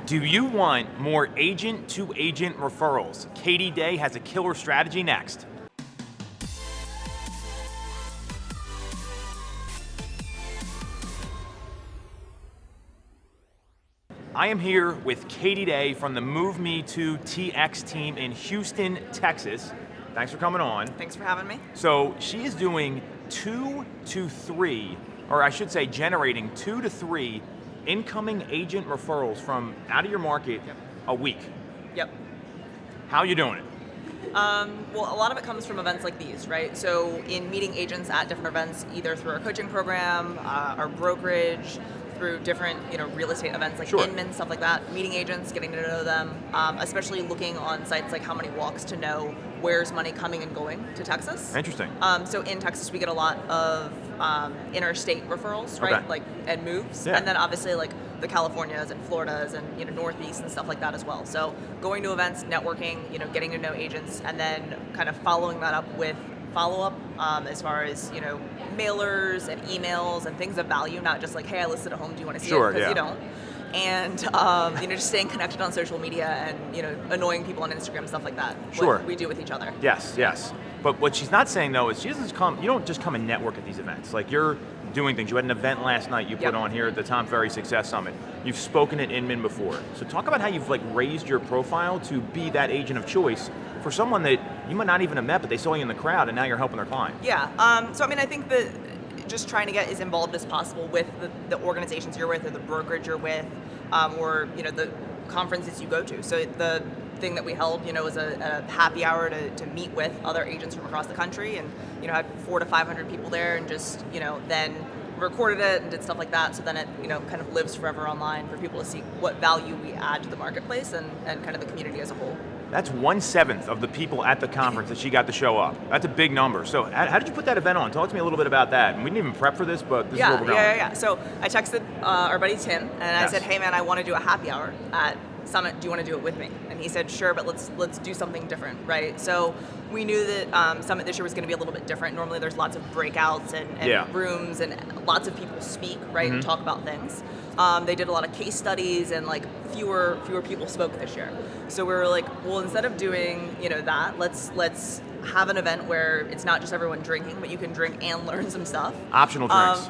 Do you want more agent-to-agent referrals? Katie Day has a killer strategy next. I am here with Katie Day from the MoveMeToTX team in Houston, Texas. Thanks for coming on. Thanks for having me. So she is doing 2 to 3, or I should say generating 2 to 3 incoming agent referrals from out of your market a week. Yep. How are you doing it? Well, a lot of it comes from events like these, right? So in meeting agents at different events, either through our coaching program, our brokerage, through different, real estate events like Inman, stuff like that, meeting agents, getting to know them, especially looking on sites like How Many Walks to know where's money coming and going to Texas. Interesting. So in Texas, we get a lot of interstate referrals, right? Okay. And moves. Yeah. And then obviously like the Californias and Floridas and Northeast and stuff like that as well. So going to events, networking, getting to know agents, and then kind of following that up with follow-up as far as mailers and emails and things of value, not just like, hey, I listed a home, do you want to see it? Because you don't. And just staying connected on social media and annoying people on Instagram, stuff like that. Sure. What we do with each other. Yes. But what she's not saying though is she doesn't come. You don't just come and network at these events. Like you're doing things. You had an event last night you put on here at the Tom Ferry Success Summit. You've spoken at Inman before. So talk about how you've raised your profile to be that agent of choice for someone that you might not even have met, but they saw you in the crowd and now you're helping their client. Yeah. So I think that just trying to get as involved as possible with the organizations you're with or the brokerage you're with, or the conferences you go to. So the thing that we held, was a happy hour to meet with other agents from across the country, and had 400 to 500 people there, and just then recorded it and did stuff like that. So then it kind of lives forever online for people to see what value we add to the marketplace and kind of the community as a whole. That's 1/7 of the people at the conference that she got to show up. That's a big number. So how did you put that event on? Talk to me a little bit about that. And we didn't even prep for this, but this is where we're going. Yeah. So I texted our buddy Tim, and I said, hey man, I want to do a happy hour at Summit. Do you want to do it with me? And he said, sure, but let's do something different, right? So we knew that Summit this year was going to be a little bit different. Normally there's lots of breakouts and rooms and lots of people speak, right, and talk about things. They did a lot of case studies and fewer people spoke this year. So we were like, well, instead of doing that, let's have an event where it's not just everyone drinking, but you can drink and learn some stuff. Optional drinks.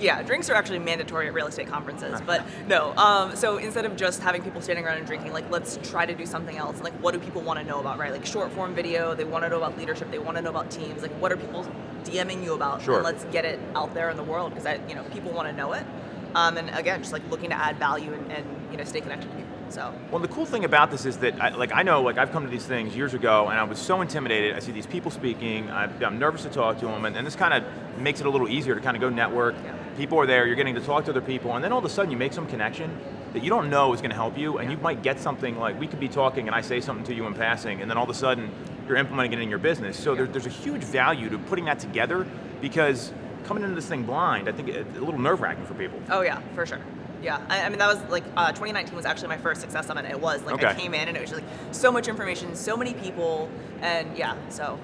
Yeah, drinks are actually mandatory at real estate conferences, but no. So instead of just having people standing around and drinking, let's try to do something else. What do people want to know about, right? Short form video, they want to know about leadership, they want to know about teams. What are people DMing you about? Sure. And let's get it out there in the world because people want to know it. And again, just looking to add value and stay connected to people. So. Well, the cool thing about this is that I know I've come to these things years ago and I was so intimidated. I see these people speaking, I'm nervous to talk to them, and this kind of makes it a little easier to kind of go network. Yeah. People are there, you're getting to talk to other people, and then all of a sudden you make some connection that you don't know is going to help you, and you might get something we could be talking and I say something to you in passing, and then all of a sudden you're implementing it in your business. So there's a huge value to putting that together, because coming into this thing blind, I think it's a little nerve-wracking for people. Oh yeah, for sure. Yeah, I mean that was 2019 was actually my first Success Summit. It was I came in and it was just so much information, so many people, and so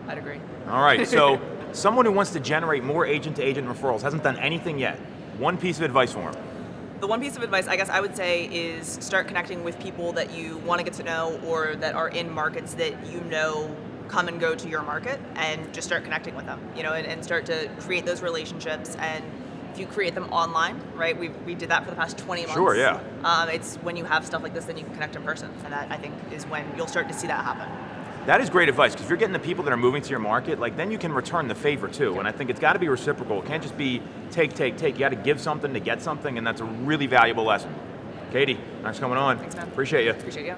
I'd agree. All right, so someone who wants to generate more agent-to-agent referrals hasn't done anything yet. One piece of advice for them. The one piece of advice I guess I would say is start connecting with people that you want to get to know or that are in markets that come and go to your market, and just start connecting with them, and start to create those relationships. And if you create them online, right, we did that for the past 20 months. Sure, yeah. It's when you have stuff like this, then you can connect in person, and that I think is when you'll start to see that happen. That is great advice, because if you're getting the people that are moving to your market, then you can return the favor too. And I think it's got to be reciprocal. It can't just be take. You got to give something to get something, and that's a really valuable lesson. Katie, thanks for coming on. Thanks, man. Appreciate you. Appreciate you.